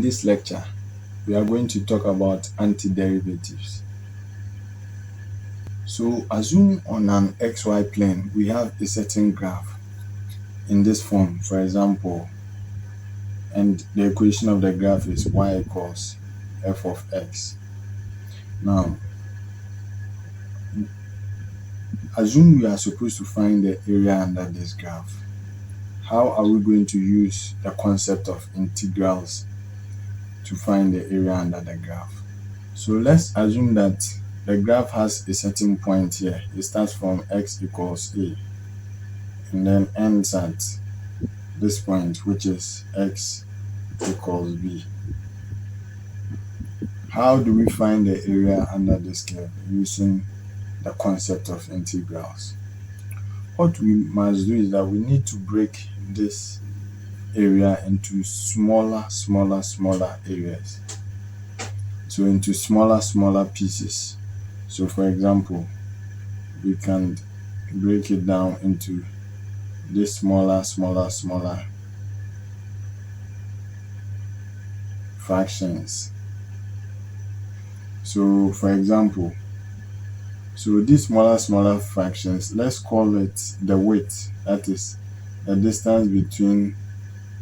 this lecture, we are going to talk about antiderivatives. So assume on an xy plane, we have a certain graph in this form, for example, and the equation of the graph is y equals f of x. Now, assume we are supposed to find the area under this graph. How are we going to use the concept of integrals to find the area under the graph? So let's assume that the graph has a certain point here. It starts from x equals a and then ends at this point, which is x equals b. How do we find the area under this curve using the concept of integrals? What we must do is that we need to break this area into smaller areas. So into smaller pieces. So for example, we can break it down into this smaller fractions. So for example, so these smaller fractions, let's call it the width, that is the distance between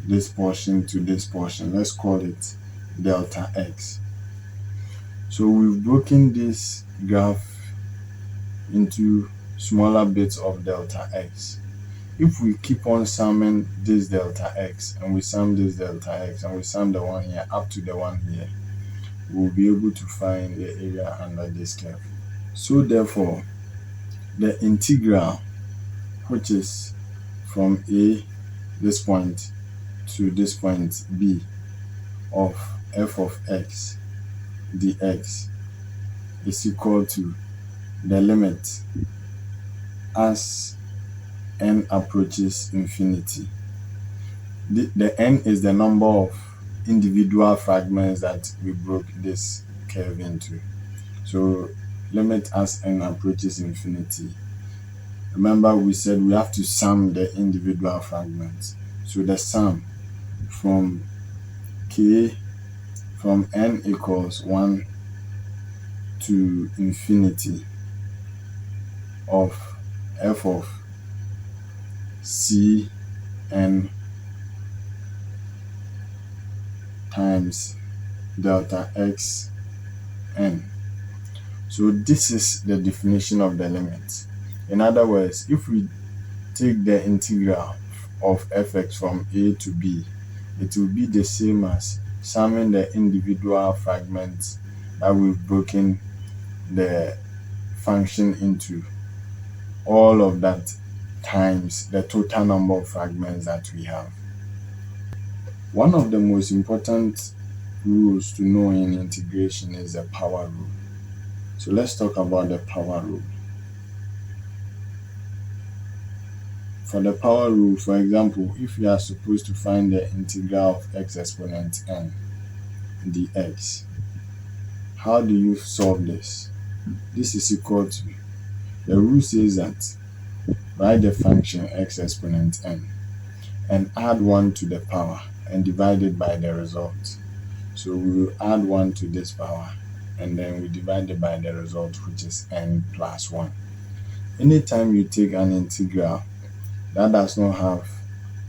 this portion to this portion. Let's call it delta x. So we've broken this graph into smaller bits of delta x. If we keep on summing this delta x and we sum this delta x and we sum the one here up to the one here, we'll be able to find the area under this curve. So therefore, the integral, which is from a, this point, to this point b, of f of x dx is equal to the limit as n approaches infinity. The n is the number of individual fragments that we broke this curve into. So limit as n approaches infinity. Remember, we said we have to sum the individual fragments. So the sum from n equals 1 to infinity of f of c n times delta x n. So this is the definition of the limit. In other words, if we take the integral of fx from a to b, it will be the same as summing the individual fragments that we've broken the function into, all of that times the total number of fragments that we have. One of the most important rules to know in integration is the power rule. So let's talk about the power rule. For the power rule, for example, if you are supposed to find the integral of x exponent n dx, how do you solve this? This is equal to, the rule says that write the function x exponent n and add 1 to the power and divide it by the result. So we will add 1 to this power and then we divide it by the result, which is n plus 1. Anytime you take an integral that does not have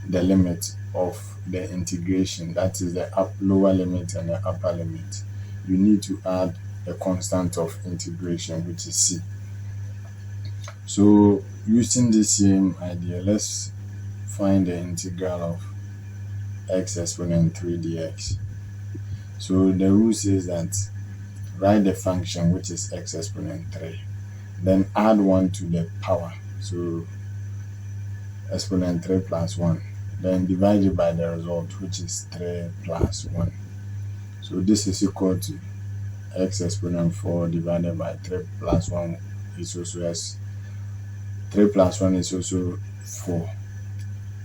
the limit of the integration, that is the lower limit and the upper limit, you need to add a constant of integration, which is c. So using the same idea, let's find the integral of x exponent 3 dx. So the rule says that write the function, which is x exponent 3, then add 1 to the power, so exponent 3 plus 1, then divide it by the result, which is 3 plus 1. So this is equal to x exponent 4 divided by 3 plus 1 is also as 3 plus 1 is also 4,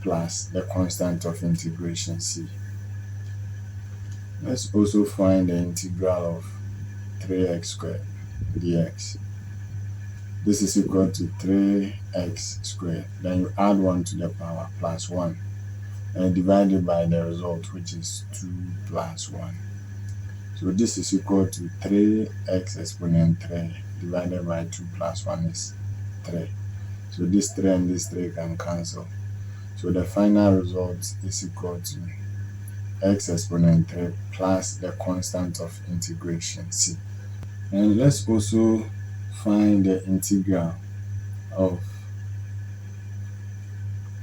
plus the constant of integration c. Let's also find the integral of 3x squared dx. This is equal to 3x squared. Then you add 1 to the power plus 1. and divided by the result, which is 2 plus 1. So this is equal to 3x exponent 3 divided by 2 plus 1 is 3. So this 3 and this 3 can cancel. So the final result is equal to x exponent 3 plus the constant of integration, c. And let's also find the integral of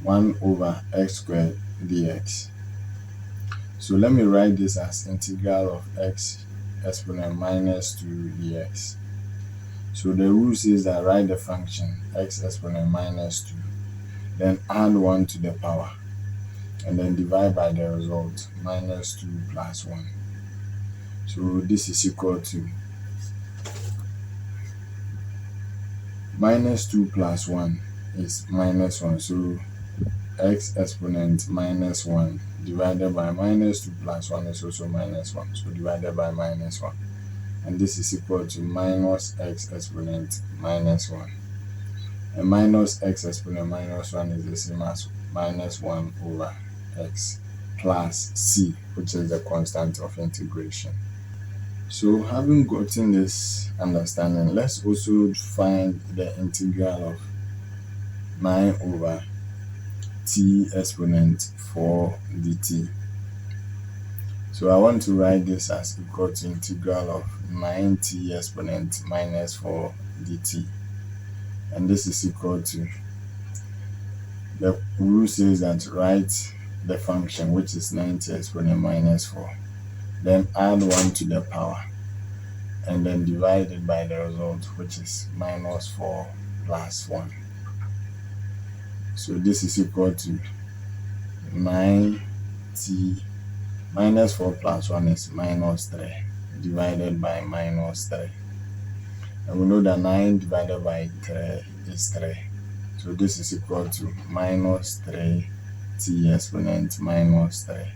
1 over x squared dx. So let me write this as integral of x exponent minus 2 dx. So the rule says that write the function x exponent minus 2, then add 1 to the power, and then divide by the result, minus 2 plus 1. So this is equal to minus 2 plus 1 is minus 1. So x exponent minus 1 divided by minus 2 plus 1 is also minus 1. So divided by minus 1. And this is equal to minus x exponent minus 1. And minus x exponent minus 1 is the same as minus 1 over x plus c, which is the constant of integration. So having gotten this understanding, let's also find the integral of 9 over t exponent 4 dt. So I want to write this as equal to integral of 9t exponent minus 4 dt. And this is equal to, the rule says that write the function, which is 9t exponent minus 4, then add 1 to the power, and then divide it by the result, which is minus 4 plus 1. So this is equal to 9t minus 4 plus 1 is minus 3 divided by minus 3. And we know that 9 divided by 3 is 3. So this is equal to minus 3t exponent minus 3.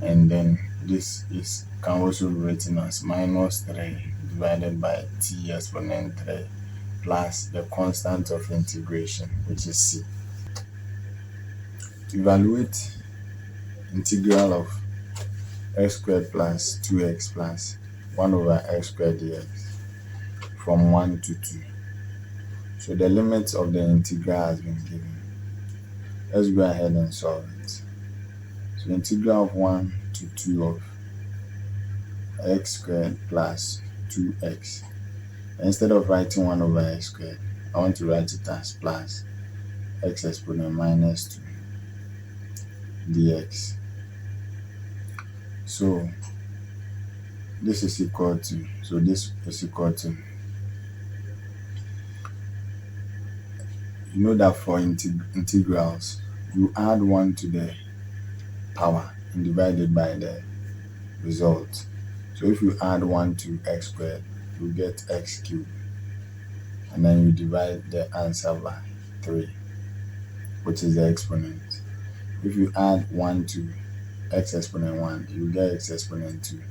And then this is can also be written as minus 3 divided by t exponent 3 plus the constant of integration, which is c. To evaluate integral of x squared plus 2x plus 1 over x squared dx from 1 to 2. So the limits of the integral has been given. Let's go ahead and solve it. So integral of 1 to 2 of x squared plus 2x. Instead of writing 1 over x squared, I want to write it as plus x exponent minus 2 dx. So this is equal to, you know that for integrals, you add 1 to the power and divide it by the result. So if you add 1 to x squared, you get x cubed, and then you divide the answer by 3, which is the exponent. If you add 1 to x exponent 1, you get x exponent 2.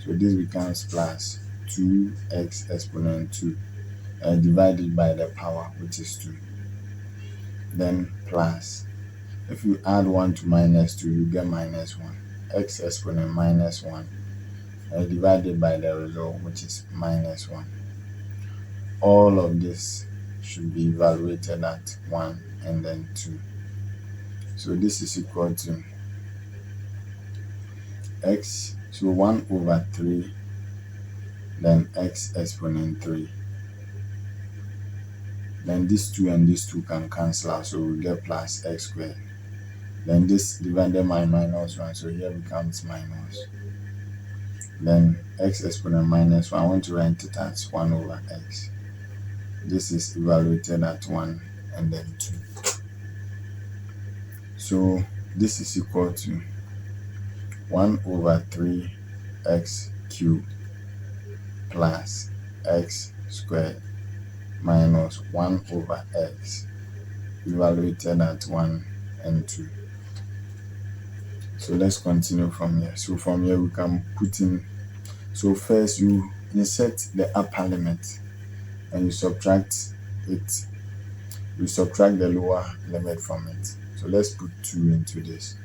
So this becomes plus 2x exponent 2 divided by the power, which is 2. Then plus, if you add 1 to minus 2, you get minus 1. X exponent minus 1 divided by the result, which is minus 1. All of this should be evaluated at 1 and then 2. So this is equal to x, so 1 over 3, then x exponent 3. Then this 2 and this 2 can cancel out, so we get plus x squared. Then this divided by minus 1, so here becomes minus. Then x exponent minus 1, I want to write it as 1 over x. This is evaluated at 1 and then 2. So this is equal to 1 over 3x cubed plus x squared minus 1 over x evaluated at 1 and 2. So let's continue from here. So from here we can put in, so first you insert the upper limit and you subtract it, you subtract the lower limit from it. So let's put 2 into this.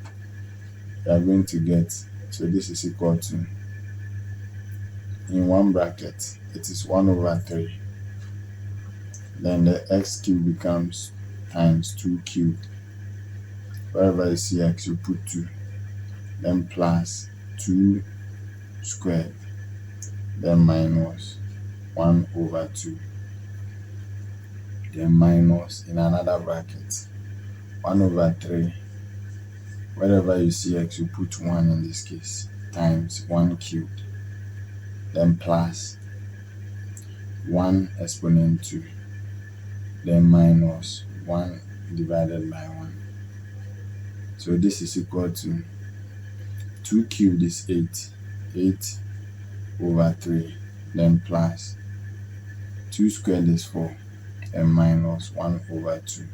We are going to get, so this is equal to, in one bracket, it is 1 over 3. Then the x cubed becomes times 2 cubed. Wherever you see x, you put 2. Then plus 2 squared. Then minus 1 over 2. Then minus, in another bracket, 1 over 3. Wherever you see x, you put 1 in this case, times 1 cubed. Then plus 1 exponent 2. Then minus 1 divided by 1. So this is equal to 2 cubed is 8. 8 over 3. Then plus 2 squared is 4. And minus 1 over 2.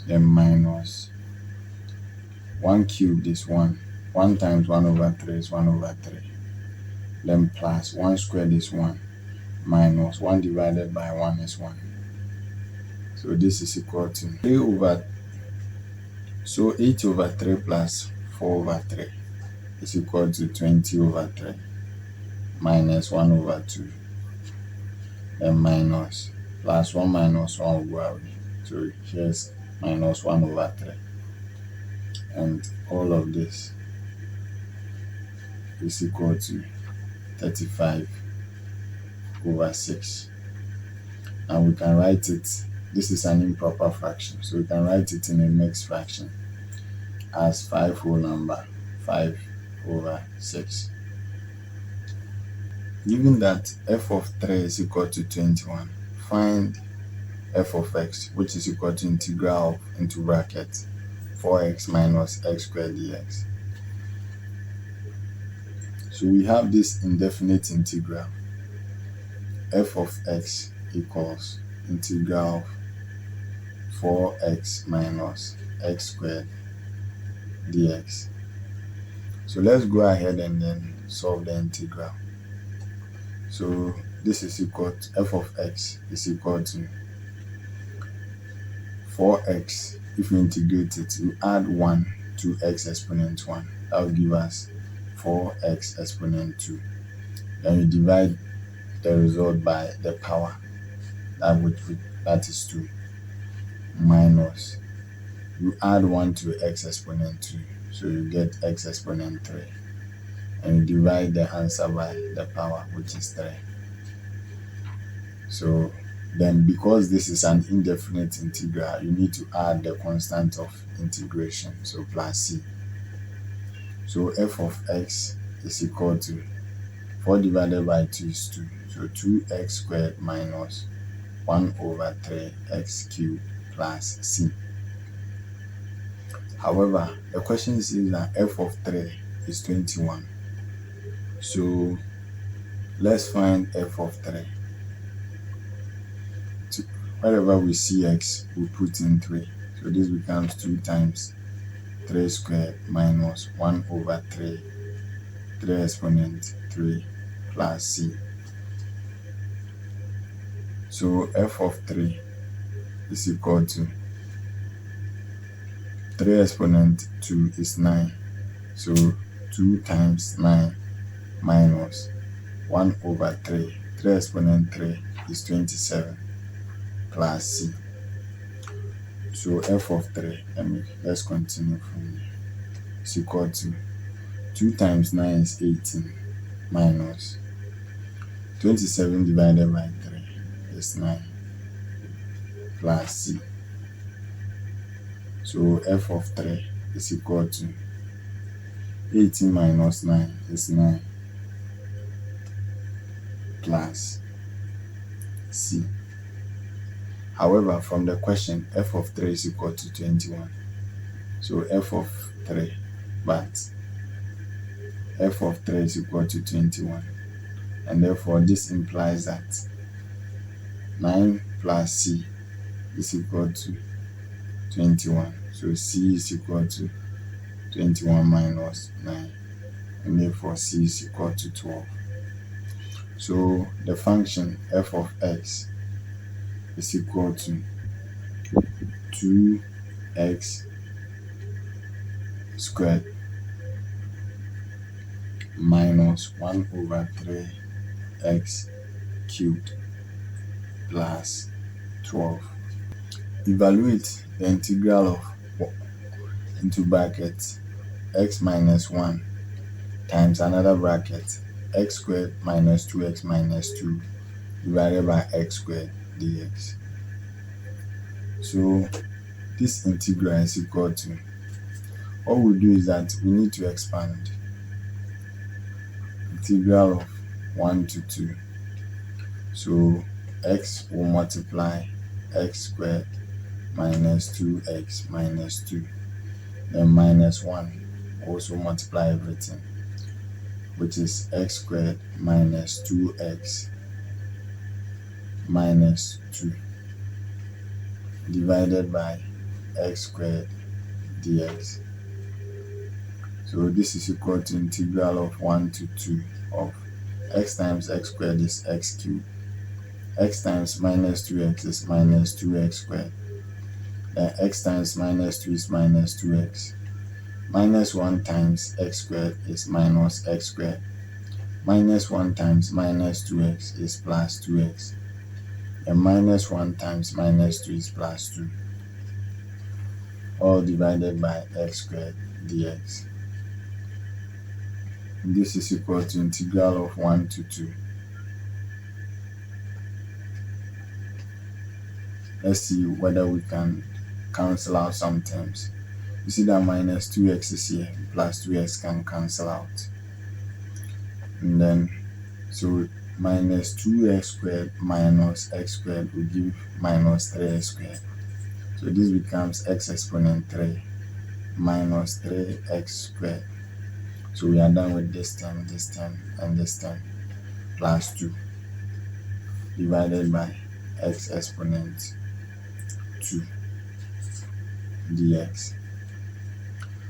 Then minus 1 cubed is 1. 1 times 1 over 3 is 1 over 3. Then plus 1 squared is 1. Minus 1 divided by 1 is 1. So this is equal to 3 over, so 8 over 3 plus 4 over 3 is equal to 20 over 3 minus 1 over 2. Then minus, plus 1 minus 1 will go away. So here's minus 1 over 3. And all of this is equal to 35 over 6. And we can write it, this is an improper fraction, so we can write it in a mixed fraction as 5 whole number, 5 over 6. Given that f of 3 is equal to 21, find f of x, which is equal to integral of, into bracket, 4x minus x squared dx. So we have this indefinite integral, f of x equals integral of 4x minus x squared dx. So let's go ahead and then solve the integral. So this is equal to, f of x is equal to 4x. If you integrate it, you add 1 to x exponent 1. That will give us 4x exponent 2. Then you divide the result by the power, that is 2, minus, you add 1 to x exponent 2, so you get x exponent 3. And you divide the answer by the power, which is 3. So then, because this is an indefinite integral, you need to add the constant of integration, so plus c. So f of x is equal to 4 divided by 2 is 2. So 2x squared minus 1 over 3x cubed plus c. However, the question says that f of 3 is 21. So let's find f of 3. Wherever we see x, we put in 3. So this becomes 2 times 3 squared minus 1 over 3, 3 exponent 3 plus c. So f of 3 is equal to 3 exponent 2 is 9. So 2 times 9 minus 1 over 3. 3 exponent 3 is 27 plus c. So f of 3, let's continue from here. It's equal to 2 times 9 is 18 minus 27 divided by 3 is 9 plus c. So f of 3 is equal to 18 minus 9 is 9 plus c. However, from the question, f of 3 is equal to 21. So f of 3, but f of 3 is equal to 21. And therefore, this implies that 9 plus c is equal to 21. So c is equal to 21 minus 9. And therefore, c is equal to 12. So the function f of x is equal to 2 x squared minus 1 over 3x cubed plus 12. Evaluate the integral of into bracket x minus 1 times another bracket x squared minus 2x minus 2 divided by x squared dx. So this integral is equal to, what we do is that we need to expand integral of 1 to 2. So x will multiply x squared minus 2x minus 2. Then minus 1 also multiply everything, which is x squared minus 2x minus 2 divided by x squared dx. So this is equal to integral of 1 to 2 of x times x squared is x cubed, x times minus 2x is minus 2x squared, then x times minus 2 is minus 2x, minus 1 times x squared is minus x squared, minus 1 times minus 2x is plus 2x, and minus 1 times minus 2 is plus 2, all divided by x squared dx. This is equal to integral of 1 to 2. Let's see whether we can cancel out some terms. You see that minus 2x is here, plus 2x can cancel out. And then, so minus 2x squared minus x squared will give minus 3x squared. So this becomes x exponent 3 minus 3x squared. So we are done with this term, and this term, plus 2 divided by x exponent 2 dx.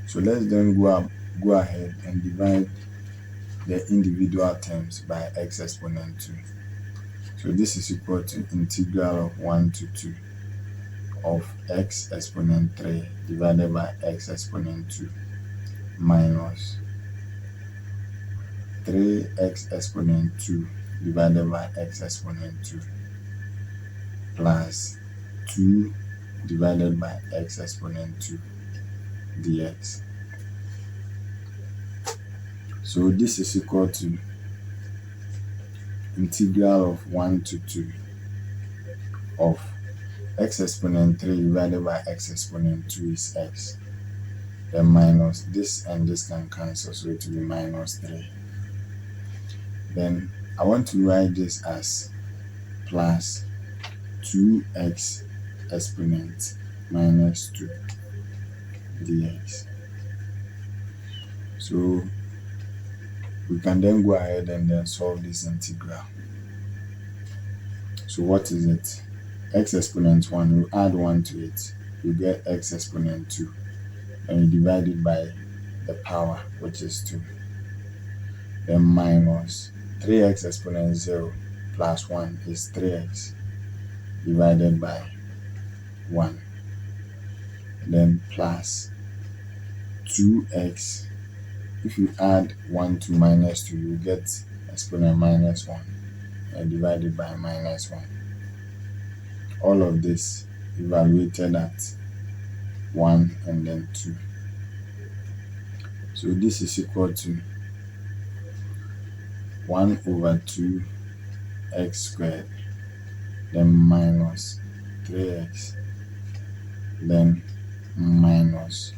So let's then go ahead and divide the individual terms by x exponent 2. So this is equal to integral of 1 to 2 of x exponent 3 divided by x exponent 2 minus 3x exponent 2 divided by x exponent 2 plus 2 divided by x exponent 2 dx. So this is equal to integral of 1 to 2 of x exponent 3 divided by x exponent 2 is x. Then minus this and this can cancel, so it will be minus 3. Then I want to write this as plus 2x exponent minus 2 dx. So we can then go ahead and then solve this integral. So what is it? X exponent 1, you add 1 to it, you get x exponent 2, and you divide it by the power, which is 2. Then minus 3x exponent 0 plus 1 is 3x divided by 1. Then plus 2x. If you add 1 to minus 2, you get exponent minus 1 and divide it by minus 1. All of this evaluated at 1 and then 2. So this is equal to 1 over 2 x squared, then minus 3x, then minus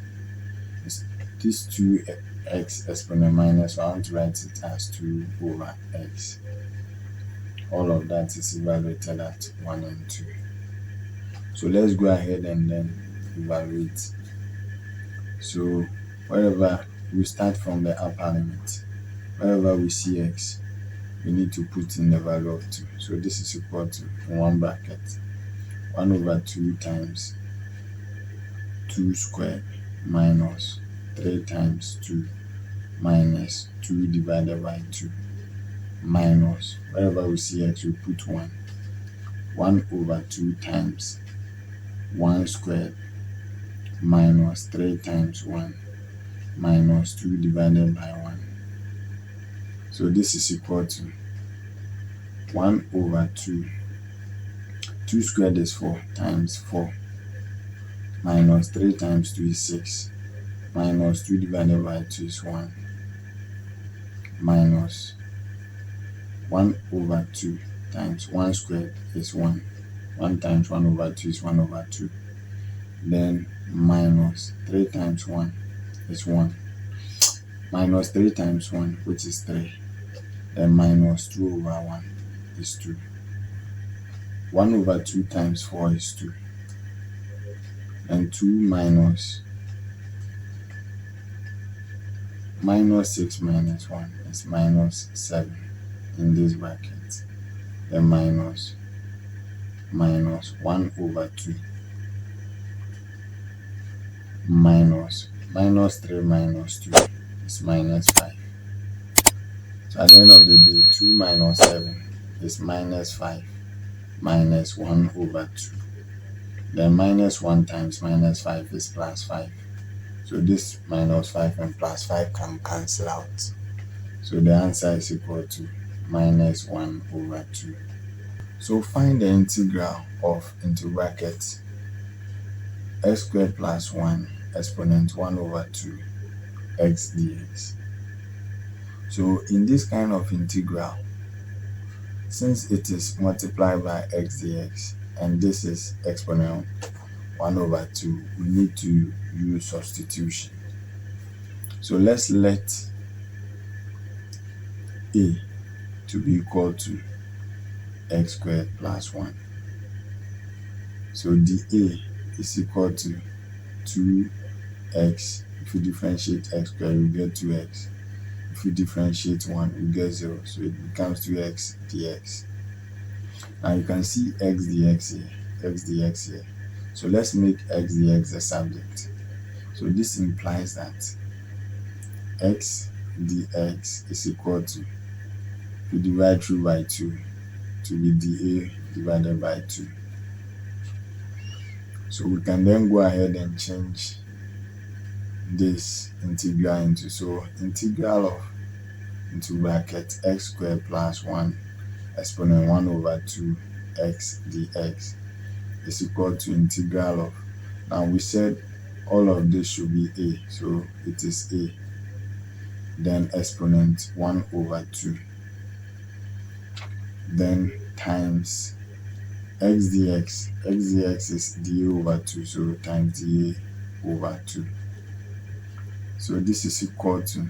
this 2x exponent minus 1, I want to write it as 2 over x. All of that is evaluated at 1 and 2. So let's go ahead and then evaluate. So wherever we start from the upper limit, wherever we see x, we need to put in the value of 2. So this is equal to, in one bracket, 1 over 2 times 2 squared minus 3 times 2 minus 2 divided by 2 minus, wherever we see x, we put 1. 1 over 2 times 1 squared minus 3 times 1 minus 2 divided by 1. So this is equal to 1 over 2. 2 squared is 4 times 4 minus 3 times 2 is 6 minus 2 divided by 2 is 1 minus 1 over 2 times 1 squared is 1. 1 times 1 over 2 is 1 over 2. Then minus 3 times 1 is 1. Minus 3 times 1, which is 3. Then minus 2 over 1 is 2. 1 over 2 times 4 is 2. And 2 minus 6 minus 1 is minus 7 in this bracket. Then minus 1 over 2 minus 3 minus 2 is minus 5. So at the end of the day, 2 minus 7 is minus 5 minus 1 over 2. Then minus 1 times minus 5 is plus 5. So this minus 5 and plus 5 can cancel out. So the answer is equal to minus 1 over 2. So find the integral of, into brackets, x squared plus 1 exponent 1 over 2 x dx. So in this kind of integral, since it is multiplied by x dx and this is exponent 1 over 2, we need to use substitution. So let's let a to be equal to x squared plus 1. So the a is equal to 2x. If you differentiate x squared, you get 2x. If you differentiate 1, you get 0. So it becomes 2x dx. Now you can see x dx here. So let's make x dx the subject. So this implies that x dx is equal to, if you divide through by 2, to be dA divided by 2. So we can then go ahead and change this integral into, so integral of, into bracket, x squared plus 1 exponent 1 over 2 x dx is equal to integral of, now we said all of this should be a, so it is a, then exponent 1 over 2, then times x dx. X dx is dA over 2, so times dA over 2. So this is equal to,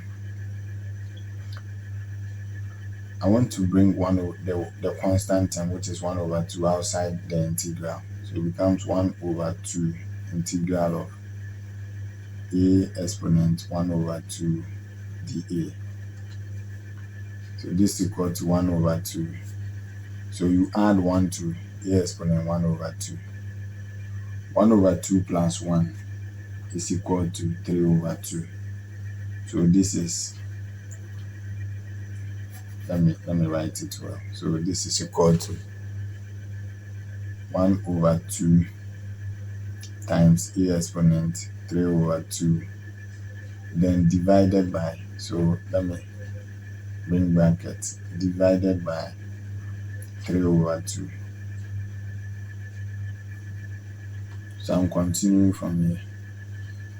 I want to bring one of the constant term, which is 1 over 2, outside the integral. So it becomes 1 over 2 integral of a exponent 1 over 2 dA. So this is equal to 1 over 2. So you add 1 to a exponent 1 over 2. 1 over 2 plus 1 is equal to 3 over 2. So this is, let me write it well. So this is equal to 1 over 2 times a exponent 3 over 2, then divided by, so let me bring brackets, divided by 3 over 2. So I'm continuing from here.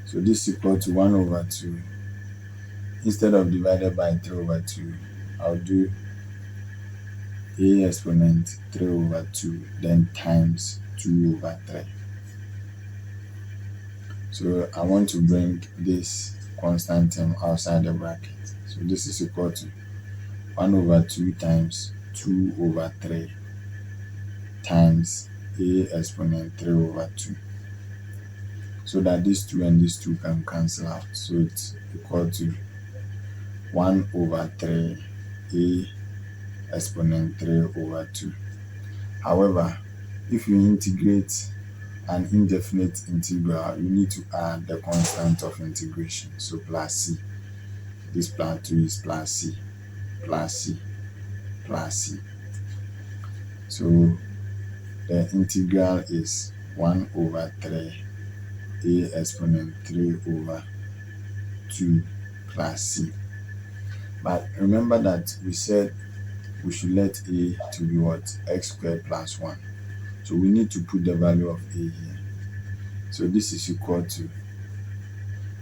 So this is equal to 1 over 2. Instead of divided by 3 over 2, I'll do a exponent 3 over 2, then times 2 over 3. So I want to bring this constant term outside the bracket. So this is equal to 1 over 2 times 2 over 3 times a exponent 3 over 2. So that this 2 and this 2 can cancel out. So it's equal to 1 over 3 a exponent 3 over 2. However, if you integrate an indefinite integral, you need to add the constant of integration. So plus c. This plus 2 is plus c, plus c, plus c. So the integral is 1 over 3 a exponent 3 over 2 plus c. But remember that we said we should let a to be what? X squared plus 1. So we need to put the value of a here. So this is equal to,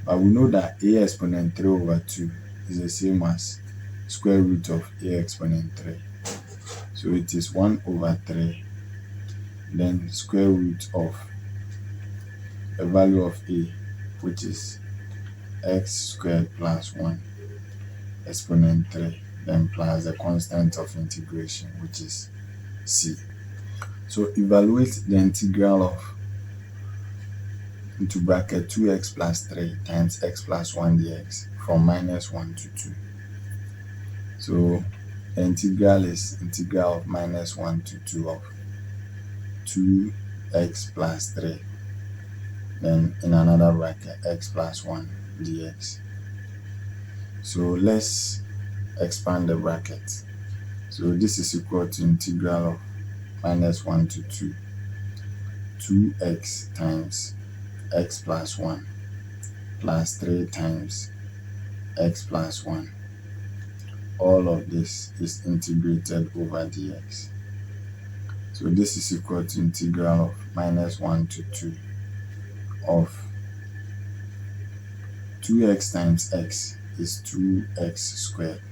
but we know that a exponent 3 over 2 is the same as square root of a exponent 3. So it is 1 over 3, then square root of the value of a, which is x squared plus 1 exponent 3, then plus the constant of integration, which is c. So evaluate the integral of into bracket 2x plus 3 times x plus 1 dx from -1 to 2. So the integral is integral of -1 to 2 of 2x plus 3, then in another bracket x plus 1 dx. So let's expand the bracket. So this is equal to integral of -1 to 2, 2x times x plus 1 plus 3 times x plus 1. All of this is integrated over dx. So this is equal to integral of -1 to 2 of 2x times x is 2x squared.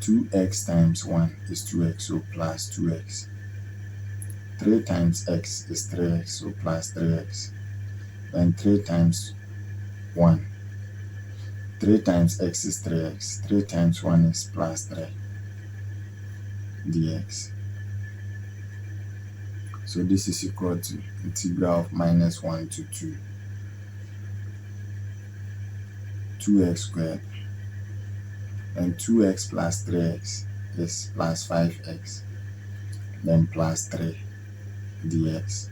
2x times 1 is 2x, so plus 2x. 3 times x is 3x, so plus 3x. Then 3 times 1. 3 times x is 3x. 3 times 1 is plus 3 dx. So this is equal to integral of -1 to 2, 2x squared. And 2x plus 3x is plus 5x, then plus 3 dx.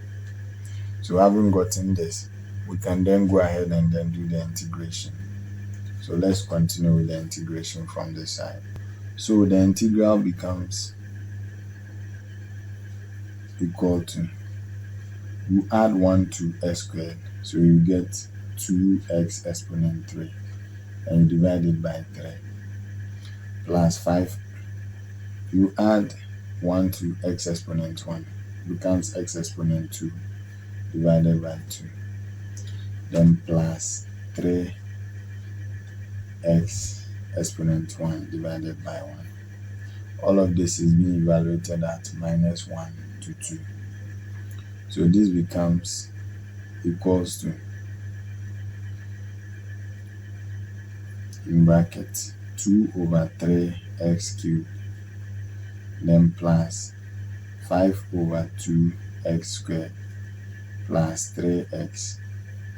So having gotten this, we can then go ahead and then do the integration. So let's continue with the integration from this side. So the integral becomes equal to, you add 1 to x squared, so you get 2x exponent 3, and you divide it by 3, plus 5. You add 1 to x exponent 1, becomes x exponent 2 divided by 2, then plus 3x exponent 1 divided by 1. All of this is being evaluated at -1 to 2. So this becomes equals to, in bracket, 2 over 3x cubed, then plus 5 over 2x squared plus 3x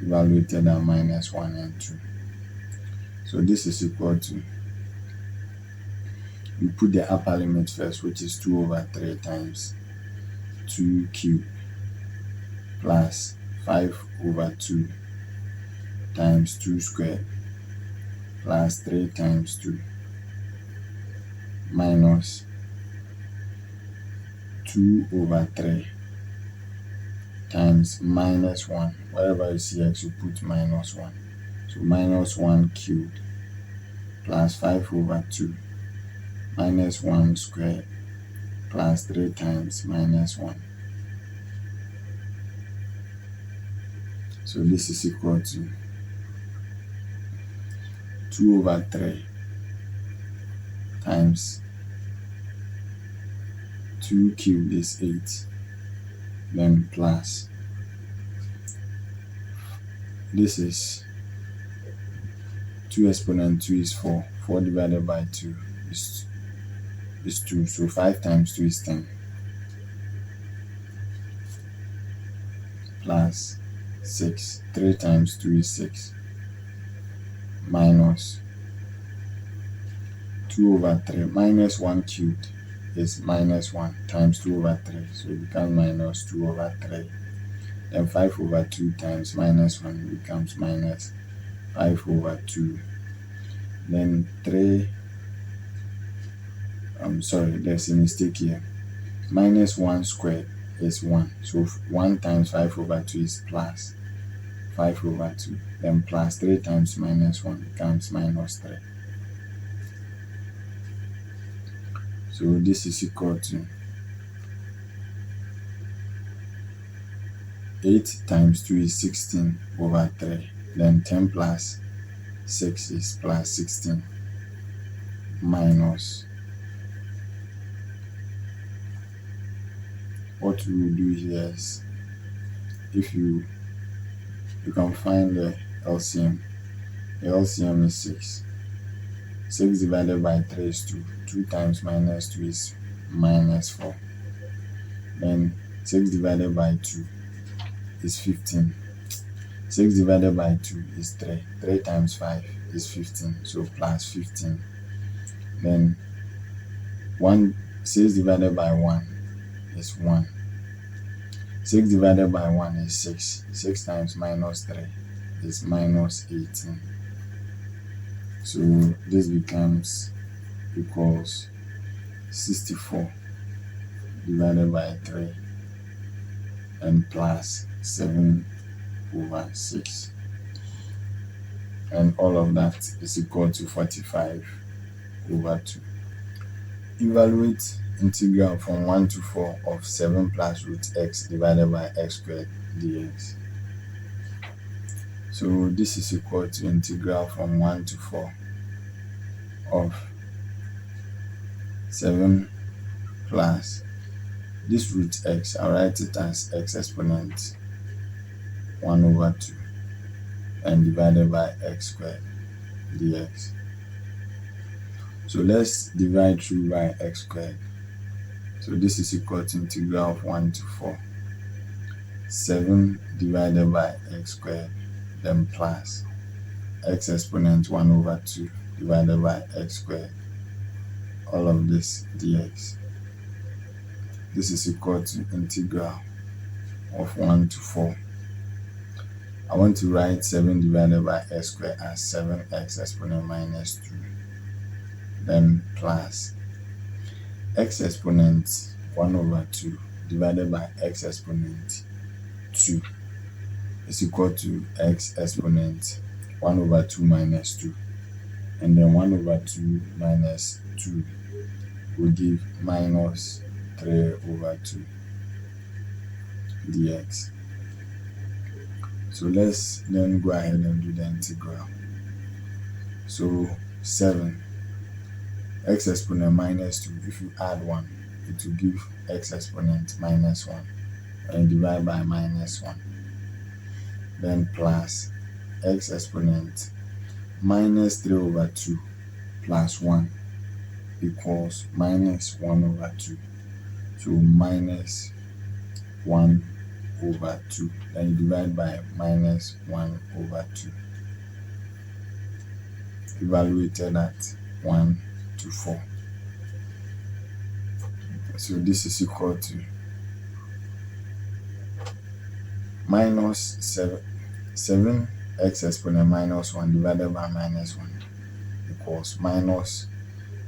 evaluated at -1 and 2. So this is equal to, you put the upper limit first, which is 2 over 3 times 2 cubed plus 5 over 2 times 2 squared plus 3 times 2 minus 2 over 3 times -1. Wherever you see x, you put -1. So -1 cubed plus 5 over 2 -1 squared plus 3 times -1. So this is equal to 2 over 3 times 2 cubed is 8, then plus, this is 2 exponent 2 is 4, 4 divided by 2 is 2, so 5 times 2 is 10, plus 6, 3 times 2 is 6, minus 2 over 3, -1 cubed is -1 times 2 over 3, so it becomes minus 2 over 3. Then 5 over 2 times -1 becomes -5 over 2. Then 3, I'm sorry, there's a mistake here. -1 squared is 1, so 1 times 5 over 2 is plus 5/2. Then plus 3 times minus 1 becomes minus 3. So this is equal to 8 times 2 is 16/3. Then 10 plus 6 is plus 16 minus. What we will do here is, if you can find the LCM. The LCM is 6. 6 divided by 3 is 2. 2 times minus 2 is minus 4. Then 6 divided by 2 is 15. 6 divided by 2 is 3. 3 times 5 is 15. So plus 15. Then 6 divided by 1 is 1. 6 divided by 1 is 6. 6 times minus 3 is minus 18. So this becomes equals 64 divided by 3 and plus 7/6. And all of that is equal to 45/2. Evaluate integral from 1 to 4 of 7 plus root x divided by x squared dx. So this is equal to integral from 1 to 4 of 7 plus this root x. I'll write it as x exponent 1/2 and divided by x squared dx. So let's divide through by x squared. So this is equal to integral of 1 to 4. 7 divided by x squared, then plus x exponent 1/2 divided by x squared. All of this dx. This is equal to integral of 1 to 4. I want to write 7 divided by x squared as 7x exponent minus 2. Then plus x exponent 1/2 divided by x exponent 2 is equal to x exponent 1/2 minus 2. And then 1/2 minus 2 will give minus 3/2 dx. So let's then go ahead and do the integral. So 7 x exponent minus 2, if you add 1, it will give x exponent minus 1 and divide by minus 1. Then plus x exponent minus 3/2 plus 1 equals minus 1/2. So minus 1/2. Then you divide by minus 1/2. Evaluated at 1 to 4. So this is equal to minus 7 x exponent minus 1 divided by minus 1 equals minus,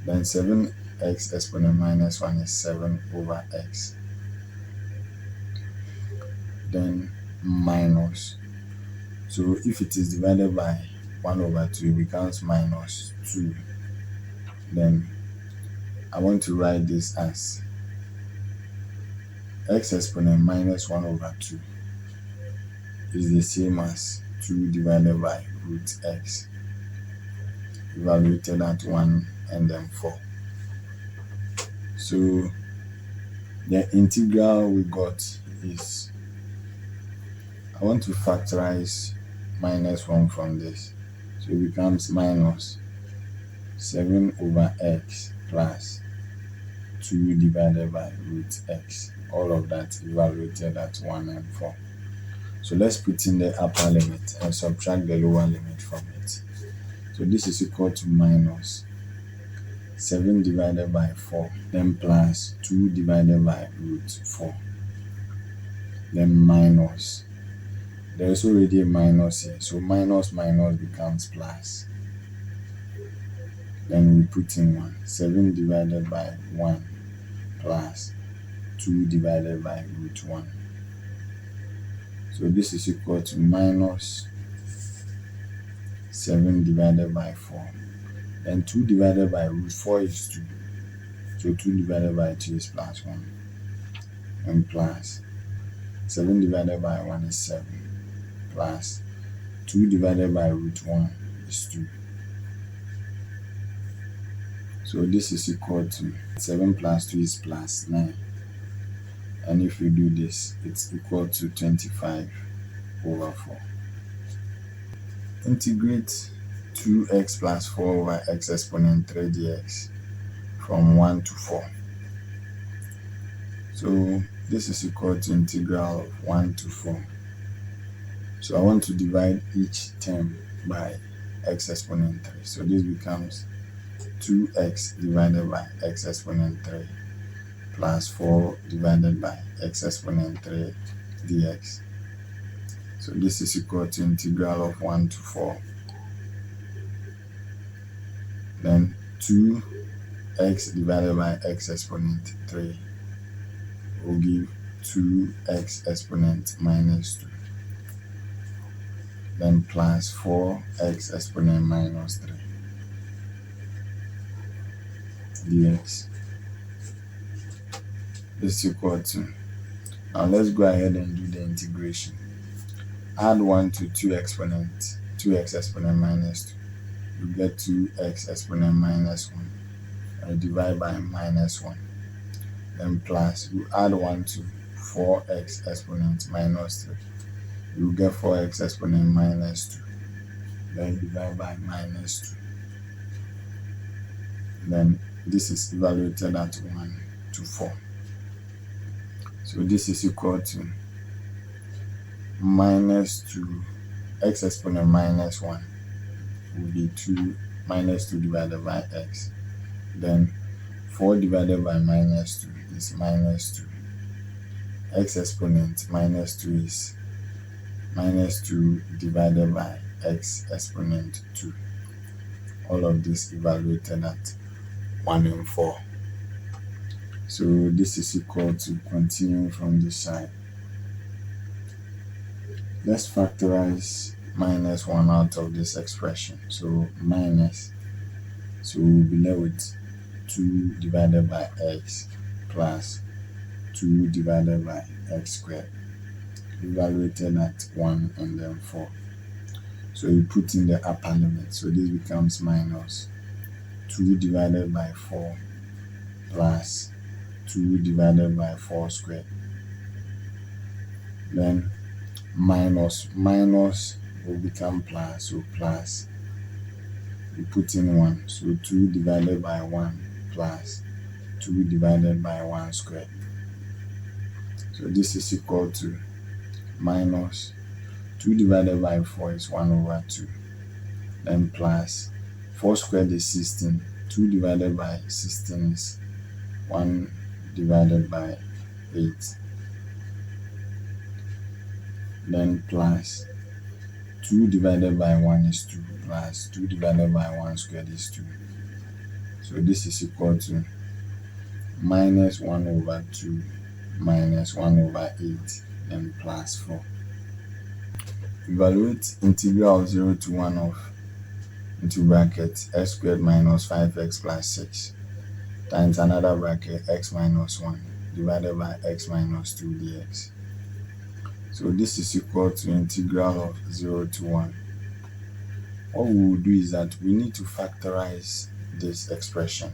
then 7x exponent minus 1 is 7/x. Then minus. So if it is divided by 1/2, it becomes minus 2. Then I want to write this as x exponent minus 1/2 is the same as 2 divided by root x, evaluated at 1 and then 4. So the integral we got is, I want to factorize minus 1 from this. So it becomes minus 7/x plus 2 divided by root x. All of that evaluated at 1 and 4. So let's put in the upper limit and subtract the lower limit from it. So this is equal to minus 7 divided by 4, then plus 2 divided by root 4. Then minus, there is already a minus here, so minus becomes plus. Then we put in 1. 7 divided by 1 plus 2 divided by root 1. So this is equal to minus 7 divided by 4. Then 2 divided by root 4 is 2. So 2 divided by 2 is plus 1. And plus 7 divided by 1 is 7. Plus 2 divided by root 1 is 2. So this is equal to 7 plus 2 is plus 9. And if you do this, it's equal to 25 over 4. Integrate 2x plus 4 over x exponent 3 dx from 1 to 4. So this is equal to integral of 1 to 4. So I want to divide each term by x exponent 3. So this becomes 2x divided by x exponent 3 plus 4 divided by x exponent 3 dx. So this is equal to integral of 1 to 4. Then 2x divided by x exponent 3 will give 2x exponent minus 2. Then plus 4x exponent minus 3 dx. This is equal to, now let's go ahead and do the integration. Add 1 to 2x exponent minus 2. You get 2x exponent minus 1. And divide by minus 1. Then plus, you add 1 to 4x exponent minus 3. You get 4x exponent minus 2. Then divide by minus 2. Then this is evaluated at 1 to 4. So this is equal to minus 2 x exponent minus 1 will be 2 minus 2 divided by x. Then 4 divided by minus 2 is minus 2. X exponent minus 2 is minus 2 divided by x exponent 2. All of this evaluated at 1 and 4. So this is equal to, continuing from this side, let's factorize minus 1 out of this expression. So minus, so we'll be left with 2 divided by x plus 2 divided by x squared, evaluated at 1 and then 4. So you put in the upper limit. So this becomes minus 2 divided by 4 plus 2 divided by 4 squared. Then minus will become plus, so plus, you put in 1, so 2 divided by 1 plus 2 divided by 1 squared. So this is equal to minus 2 divided by 4 is 1 over 2. Then plus 4 squared is 16. 2 divided by 16 is 1 divided by 8. Then plus 2 divided by 1 is 2 plus 2 divided by 1 squared is 2. So this is equal to minus 1 over 2 minus 1 over 8 and plus 4. Evaluate integral of 0 to 1 of, into bracket, x squared minus 5x plus 6 times another bracket, x minus 1 divided by x minus 2 dx. So this is equal to integral of 0 to 1. What we will do is that we need to factorize this expression.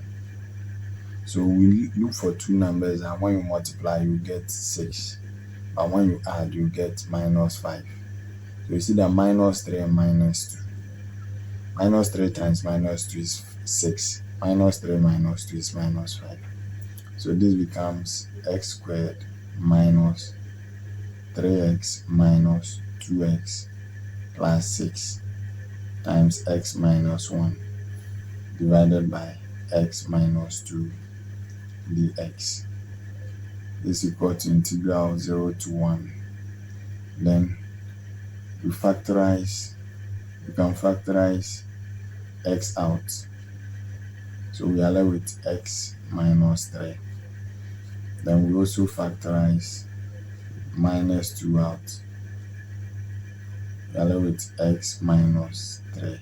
So we look for two numbers, and when you multiply you get 6, but when you add you get minus 5. So you see that minus 3 and minus 2. Minus 3 times minus 2 is 6. Minus 3 minus 2 is minus 5. So this becomes x squared minus 3x minus 2x plus 6 times x minus 1 divided by x minus 2 dx. This is equal to integral of 0 to 1. Then you can factorize x out. So we are left with x minus 3. Then we also factorize minus 2 out. we are left with x minus 3.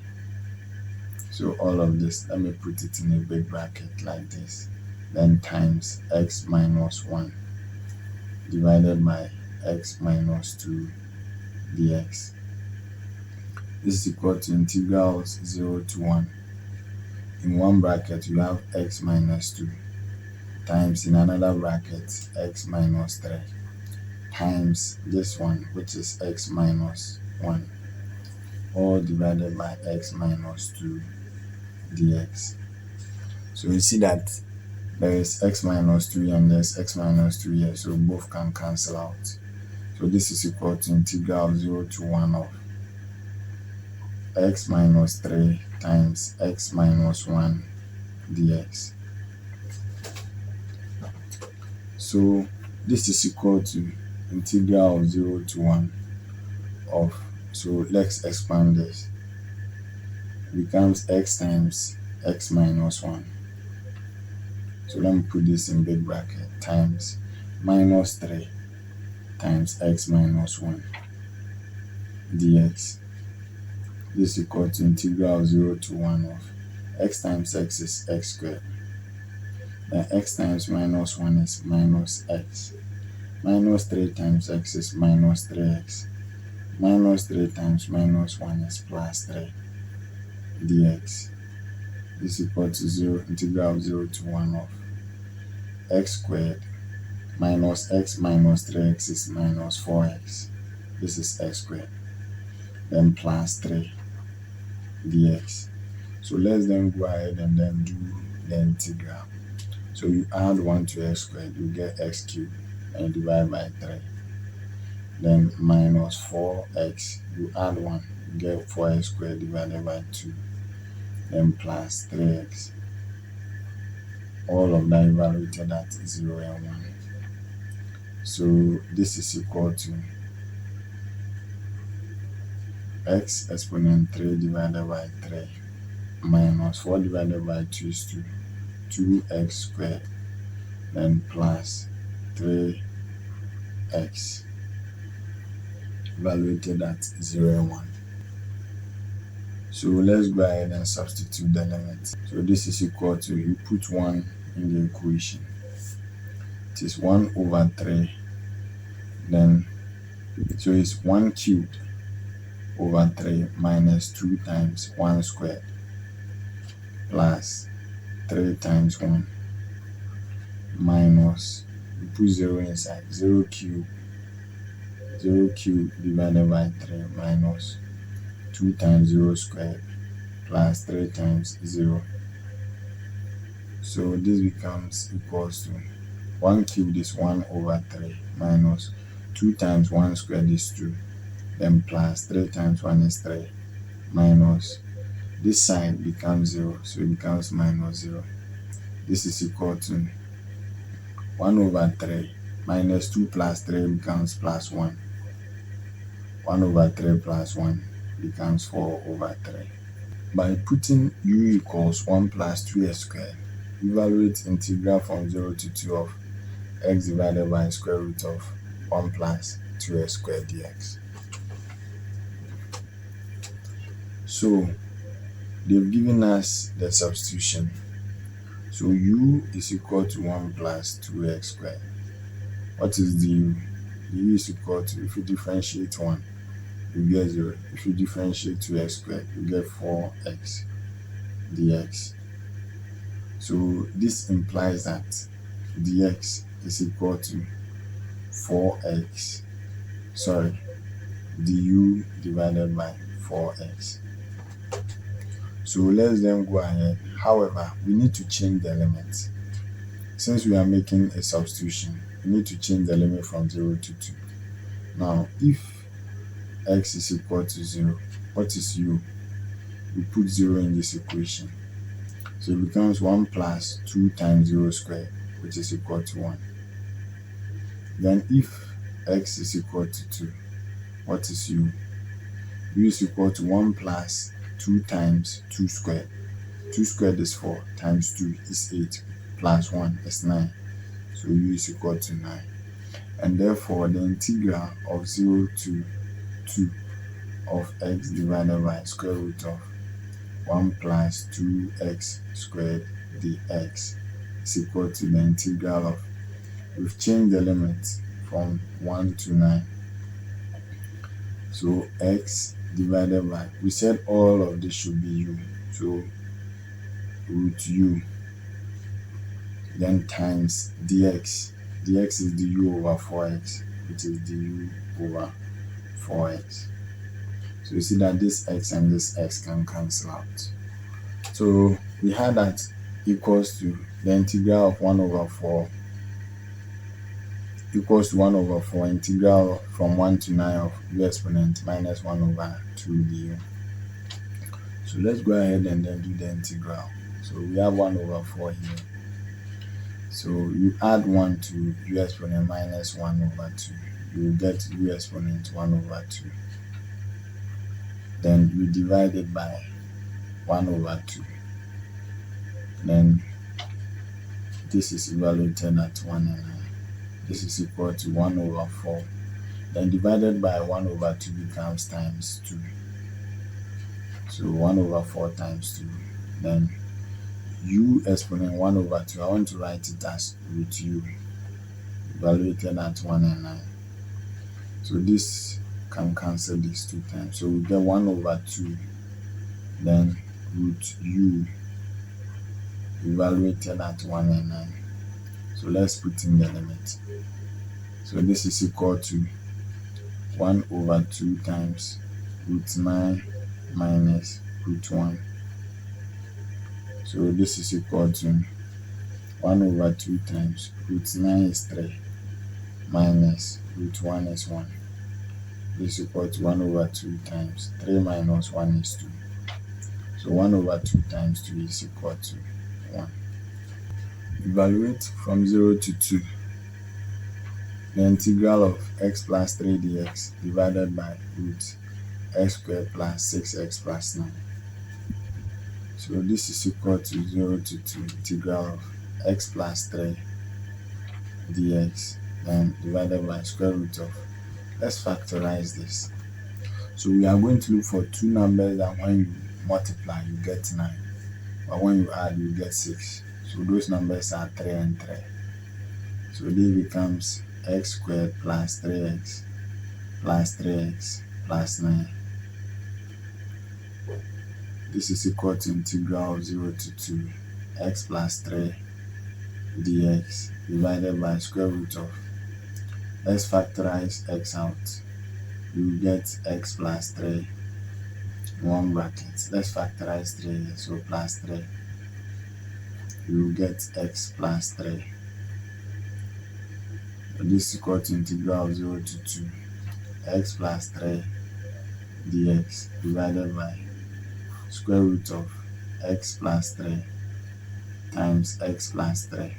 So all of this, let me put it in a big bracket like this. Then times x minus 1 divided by x minus 2 dx. This is equal to integral 0 to 1. In one bracket, you have x minus 2 times in another bracket x minus 3 times this one, which is x minus 1, all divided by x minus 2 dx. So you see that there is x minus 3 and there's x minus 2 here, so both can cancel out. So this is equal to integral 0 to 1 of x minus 3 times x minus 1 dx. So this is equal to integral of 0 to 1 of, so let's expand this. It becomes x times x minus 1. So let me put this in big bracket, times minus 3 times x minus 1 dx. This is equal to integral 0 to 1 of x times x is x squared. Then x times minus 1 is minus x. Minus 3 times x is minus 3x. Minus 3 times minus 1 is plus 3 dx. This is equal to 0, integral 0 to 1 of x squared minus x minus 3x is minus 4x. This is x squared. Then plus 3 dx. So let's then go ahead and then do the integral. So you add 1 to x squared, you get x cubed, and you divide by 3. Then minus 4x, you add 1, you get 4x squared divided by 2. Then plus 3x. All of that evaluated at 0 and 1. So this is equal to x exponent 3 divided by 3 minus 4 divided by 2 is 2. 2x squared, then plus 3x evaluated at 0 and 1. So let's go ahead and substitute the limit. So this is equal to, you put 1 in the equation. It is 1 over 3. Then, so it's 1 cubed over 3 minus 2 times 1 squared plus 3 times 1 minus, you put 0 inside, 0 cubed divided by 3 minus 2 times 0 squared plus 3 times 0. So this becomes equals to 1 cubed is 1 over 3 minus 2 times 1 squared is 2, then plus 3 times 1 is 3 minus, this side becomes 0, so it becomes minus 0. This is equal to 1 over 3 minus 2 plus 3 becomes plus 1. 1 over 3 plus 1 becomes 4 over 3. By putting u equals 1 plus 2x squared, evaluate integral from 0 to 2 of x divided by square root of 1 plus 2x squared dx. So they've given us the substitution. So u is equal to 1 plus 2x squared. What is the u? The u is equal to, if you differentiate 1, you get 0. If you differentiate 2x squared, you get 4x dx. So this implies that dx is equal to 4x, du divided by 4x. So let's then go ahead. However, we need to change the limit. Since we are making a substitution, we need to change the limit from 0 to 2. Now, if x is equal to 0, what is u? We put 0 in this equation. So it becomes 1 plus 2 times 0 squared, which is equal to 1. Then if x is equal to 2, what is u? U is equal to 1 plus 2 times 2 squared. 2 squared is 4 times 2 is 8 plus 1 is 9. So u is equal to 9. And therefore the integral of 0 to 2 of x divided by square root of 1 plus 2x squared dx is equal to the integral of, we've changed the limit from 1 to 9. So x divided by, we said all of this should be u. So root u, then times dx. Dx is du over 4x, which is du over 4x. So you see that this x and this x can cancel out. So we had that equals to the integral of 1 over 4 equals to 1 over 4 integral from 1 to 9 of u exponent minus 1 over 2 du. So let's go ahead and then do the integral. So we have 1 over 4 here. So you add 1 to u exponent minus 1 over 2. You will get u exponent 1 over 2. Then you divide it by 1 over 2. Then this is evaluated at 1 and 9. This is equal to 1 over 4. Then divided by 1 over 2 becomes times 2. So 1 over 4 times 2. Then u exponent 1 over 2, I want to write it as root u, evaluated at 1 and 9. So this can cancel these 2 times. So we get 1 over 2, then root u, evaluated at 1 and 9. So let's put in the limit. So this is equal to 1 over 2 times root 9 minus root 1. So this is equal to 1 over 2 times root 9 is 3 minus root 1 is 1. This is equal to 1 over 2 times 3 minus 1 is 2. So 1 over 2 times 2 is equal to 1. Evaluate from 0 to 2. The integral of x plus 3 dx divided by root x squared plus 6x plus 9. So this is equal to 0 to 2 integral of x plus 3 dx then divided by square root of, let's factorize this. So we are going to look for two numbers that when you multiply you get 9, but when you add you get 6. So those numbers are 3 and 3. So this becomes x squared plus 3x plus 3x plus 9. This is equal to integral of 0 to 2 x plus 3 dx divided by square root of, let's factorize x out. You get x plus 3 in one bracket. Let's factorize 3 here, so plus 3. You get x plus 3. And this is equal to integral of 0 to 2 x plus 3 dx divided by square root of x plus 3 times x plus 3.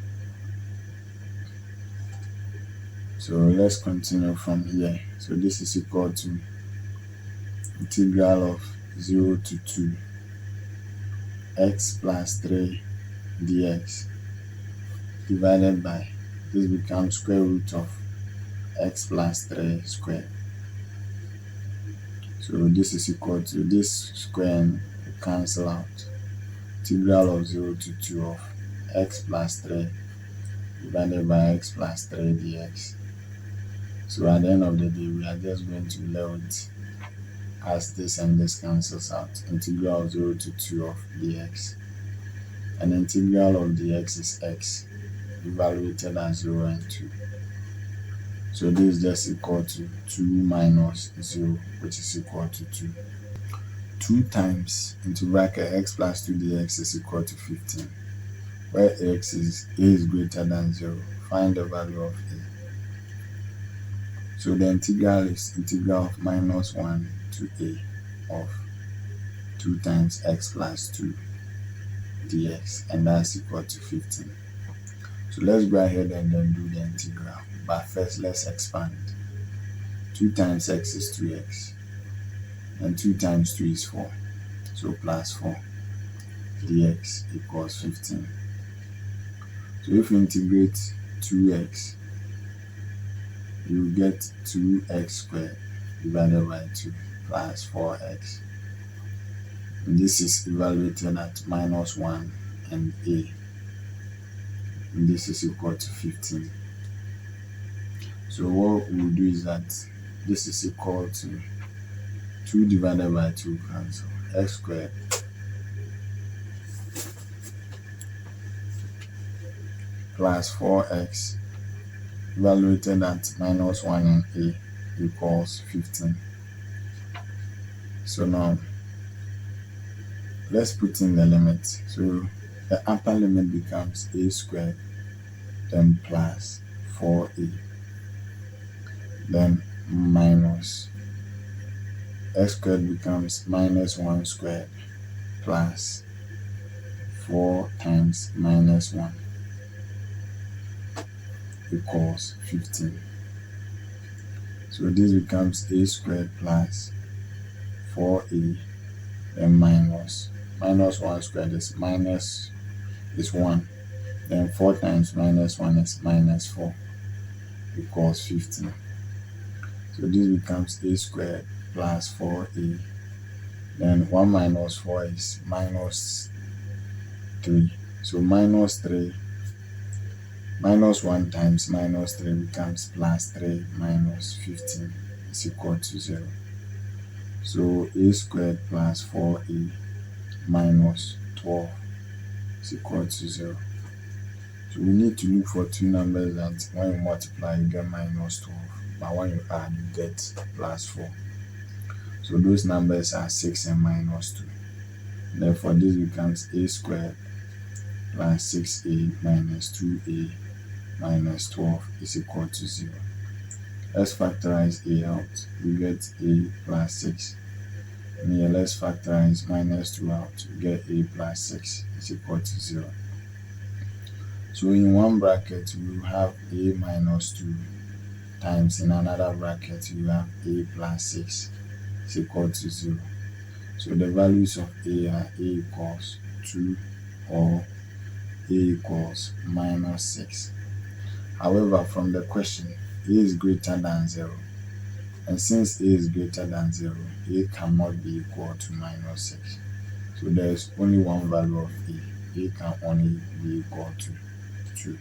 So let's continue from here. So this is equal to integral of 0 to 2 x plus 3 dx divided by, this becomes square root of x plus 3 squared. So this is equal to, this square and cancel out, integral of 0 to 2 of x plus 3 divided by x plus 3 dx. So at the end of the day, we are just going to leave it as this and this cancels out, integral of 0 to 2 of dx. And integral of dx is x, evaluated as 0 and 2. So this is just equal to 2 minus 0, which is equal to 2. 2 times into bracket x plus 2 dx is equal to 15, where x is a is greater than 0. Find the value of a. So the integral is integral of minus 1 to a of 2 times x plus 2 dx, and that's equal to 15. So let's go ahead and then do the integral, but first let's expand. 2 times x is 2x, and 2 times 2 is 4, so plus 4 dx equals 15. So if you integrate 2x, you get 2x squared divided by 2. plus 4x. And this is evaluated at minus 1 and a. And this is equal to 15. So what we'll do is that this is equal to 2 divided by 2 cancel. X squared plus 4x evaluated at minus 1 and a equals 15. So now let's put in the limit. So the upper limit becomes a squared then plus 4a then minus x squared becomes minus 1 squared plus 4 times minus 1 equals 15. So this becomes a squared plus 4a then minus 1 squared is 1, then 4 times minus 1 is minus 4 equals 15. So this becomes a squared plus 4a, then 1 minus 4 is minus 3. So minus 3 minus 1 times minus 3 becomes plus 3 minus 15 is equal to 0. So a squared plus 4a minus 12 is equal to 0. So we need to look for two numbers that when you multiply you get minus 12, but when you add you get plus 4. So those numbers are 6 and minus 2. Therefore this becomes a squared plus 6a minus 2a minus 12 is equal to 0. Let's factorize a out. We get a plus 6. And here let's factorize minus 2 out. We get a plus 6 is equal to 0. So in one bracket we will have a minus 2 times in another bracket you have a plus 6 is equal to 0. So the values of a are a equals 2 or a equals minus 6. However, from the question, a is greater than 0. And since a is greater than 0, a cannot be equal to minus 6. So there is only one value of a. A can only be equal to 2.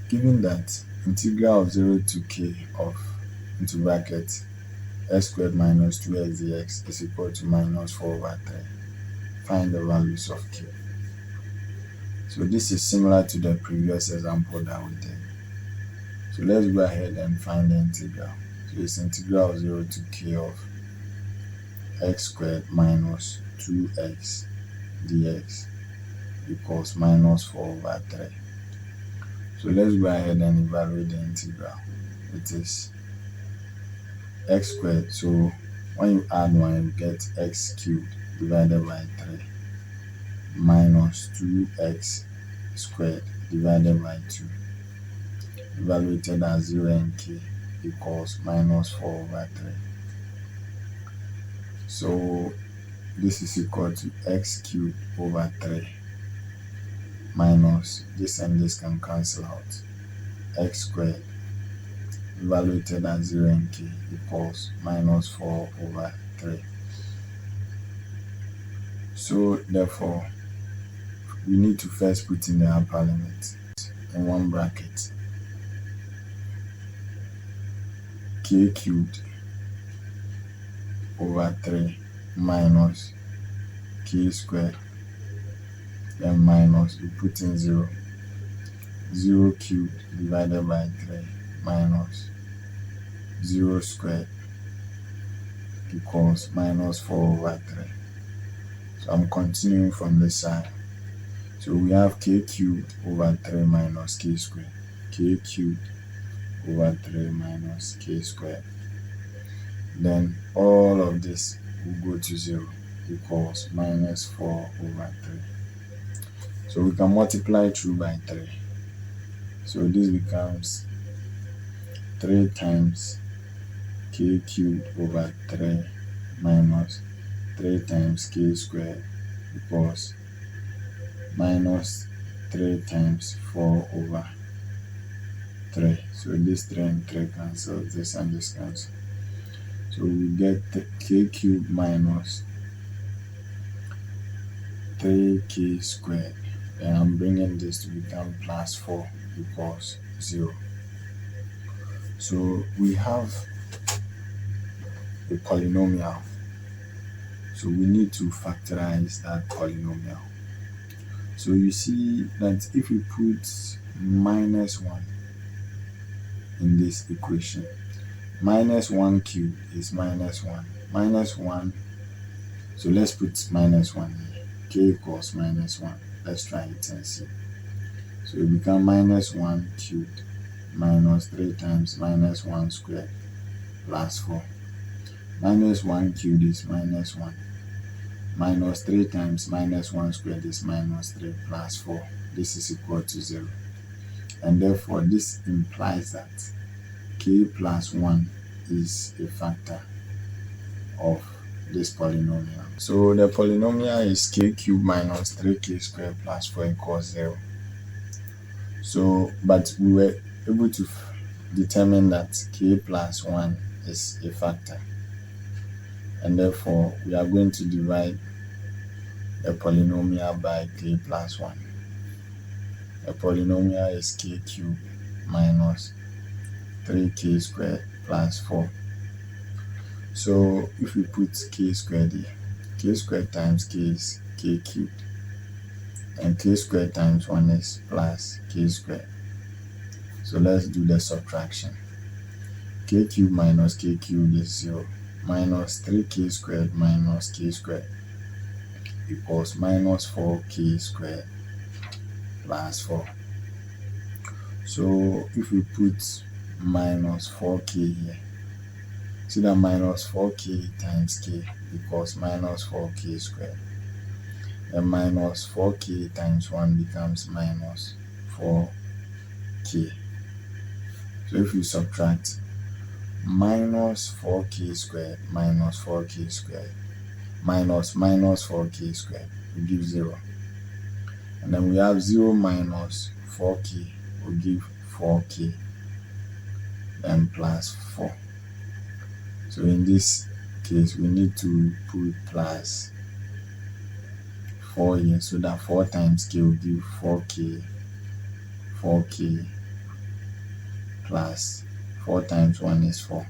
Given that integral of 0 to k of into bracket x squared minus 2x dx is equal to minus 4 over 3. Find the values of k. So this is similar to the previous example that we did. So let's go ahead and find the integral. So it's integral of 0 to k of x squared minus 2x dx equals minus 4 over 3. So let's go ahead and evaluate the integral. It is x squared. So when you add 1, you get x cubed divided by 3 minus 2x squared divided by 2 evaluated as 0 and k equals minus 4 over 3. So this is equal to x cubed over 3 minus this and this can cancel out, x squared evaluated as 0 and k equals minus 4 over 3. So therefore we need to first put in the upper limit in one bracket. K cubed over 3 minus k squared, then minus we put in 0 cubed divided by 3 minus 0 squared equals minus 4 over 3. So I'm continuing from this side. So we have k cubed over 3 minus k squared. K cubed over 3 minus k squared. Then all of this will go to 0 equals minus 4 over 3. So we can multiply through by 3. So this becomes 3 times k cubed over 3 minus 3 times k squared equals minus 3 times 4 over 3. So this 3 and 3 cancels, this and this cancels. So we get k cubed minus 3k squared. And I'm bringing this to become plus 4 equals 0. So we have a polynomial. So we need to factorize that polynomial. So you see that if we put minus 1 in this equation, minus 1 cubed is minus 1. Minus 1, so let's put minus 1 here. K equals minus 1. Let's try it and see. So it becomes minus 1 cubed minus 3 times minus 1 squared plus 4. Minus 1 cubed is minus 1. Minus 3 times minus 1 squared is minus 3 plus 4. This is equal to 0. And therefore, this implies that k plus 1 is a factor of this polynomial. So the polynomial is k cubed minus 3k squared plus 4 equals 0. So, but we were able to determine that k plus 1 is a factor. And therefore, we are going to divide the polynomial by k plus 1. The polynomial is k cubed minus 3k squared plus 4. So if we put k squared here, k squared times k is k cubed, and k squared times 1 is plus k squared. So let's do the subtraction. K cubed minus k cubed is 0, minus 3k squared minus k squared equals minus 4k squared plus 4. So if we put minus 4k here, see that minus 4k times k equals minus 4k squared. And minus 4k times 1 becomes minus 4k. So if you subtract minus 4k squared minus 4k squared minus 4k squared, will give 0. And then we have 0 minus 4k will give 4k, then plus 4. So in this case, we need to put plus 4 here, so that 4 times k will give 4k plus 4 times 1 is 4.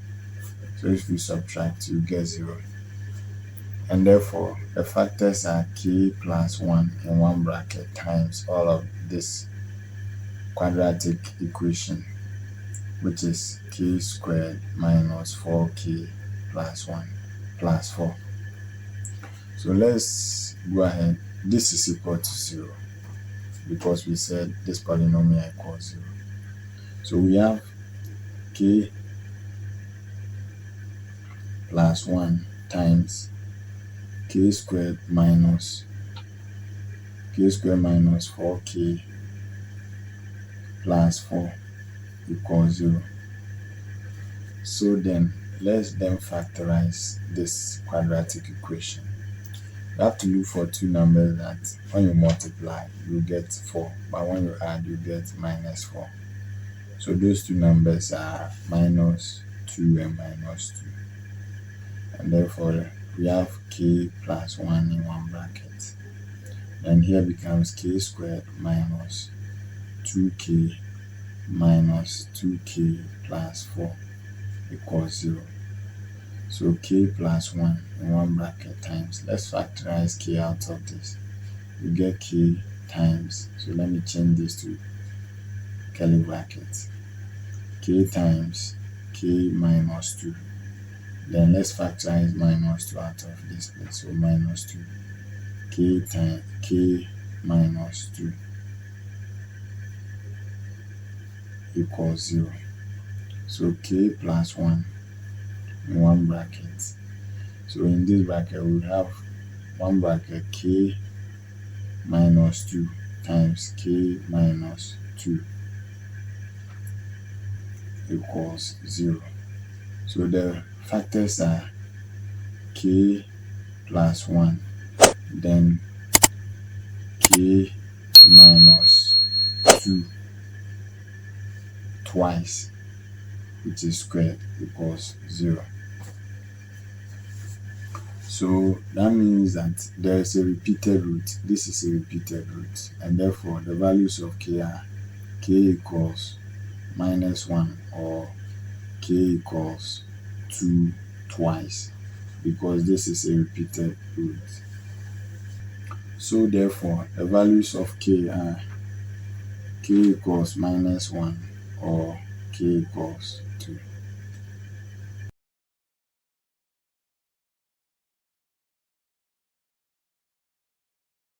So if you subtract, you get 0. And therefore, the factors are k plus 1 in one bracket times all of this quadratic equation, which is k squared minus 4k plus 1 plus 4. So let's go ahead. This is equal to 0 because we said this polynomial equals 0. So we have k plus 1 times k squared minus 4k plus 4 equals 0. So then let's then factorize this quadratic equation. You have to look for two numbers that when you multiply you get 4, but when you add you get minus 4. So those two numbers are minus 2 and minus 2. And therefore we have k plus 1 in one bracket. And here becomes k squared minus 2k minus 2k plus 4 equals 0. So k plus 1 in one bracket times, let's factorize k out of this. You get k times, so let me change this to curly brackets. K times k minus 2. Then let's factorize minus 2 out of this place. So minus 2. K times k minus 2 equals 0. So k plus 1 in one bracket. So in this bracket we have one bracket k minus 2 times k minus 2 equals 0. So the factors are k plus 1, then k minus 2 twice, which is squared, equals 0. So that means that there is a repeated root. This is a repeated root, and therefore the values of k are k equals -1 or k equals 2 twice, because this is a repeated root. So therefore the values of k are k equals -1 or k equals 2.